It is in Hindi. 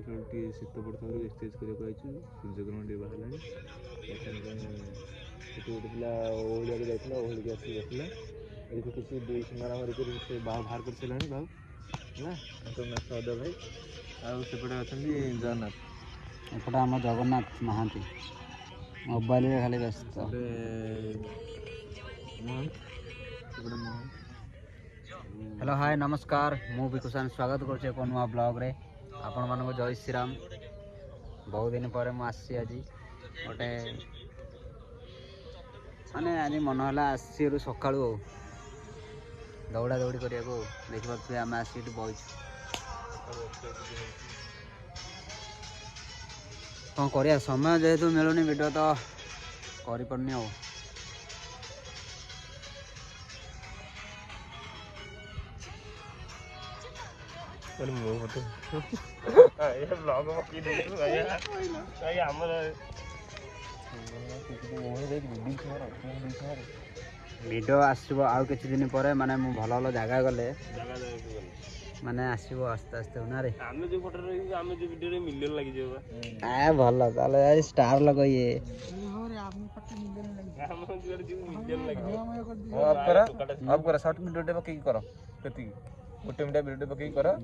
ଟିକେ ଶୀତ ପଡ଼ୁଥିବାରୁ ଏକ୍ସରସାଇଜ୍ କରିବାକୁ ଆଇଛୁ। ସୂର୍ଯ୍ୟଗ୍ରହଣ ଟିକେ ବାହାରିଲାଣି। ସେଠି ଗୋଟେ ପିଲା ଓହଳିବାକୁ ଯାଇଥିଲା, ଓହଳିକି ଆସିକି ବସିଲା। ଏଇଠି କିଛି ଦୁଇ ସିଙ୍ଗଡ଼ା ଧରିକରି ସେ ବାହାର କରିସାରିଲାଣି ଭାଉ ହେଲା। ତାଙ୍କ ନାଥ ଅଜୟ ଭାଇ। ଆଉ ସେପଟେ ଅଛନ୍ତି ଜଗନ୍ନାଥ। ଏପଟେ ଆମ ଜଗନ୍ନାଥ ମହାନ୍ତି ମୋବାଇଲରେ ଖାଲି ବ୍ୟସ୍ତ। हेलो हाय नमस्कार मु विकुशान स्वागत करुचे एक नुआ ब्लॉग रे आपण मानक जय श्रीराम। बहुत दिन पर मु आसी आज गोटे माने आज मन है आसी सका दौड़ा दौड़ी करने को देखिए आम आसी बहीचु कौन कर समय जेहेतु मिलूनी वीडियो तो करनी आ वीडियो आसो आउ किछि दिन पर माने मु भल भल जगह गले माने आसो आस्ते आस्ते ना रे आमे जो फोटो रही आमे जो वीडियो रे मिलियन लागि जेबा आ भल ताले यार स्टार लगइए हो रे आमे फोटो मिलियन लागि आमे जो मिलियन लागि अब करा शॉर्ट वीडियो पकई करो कति गोटे मिनिट वीडियो पकई करो।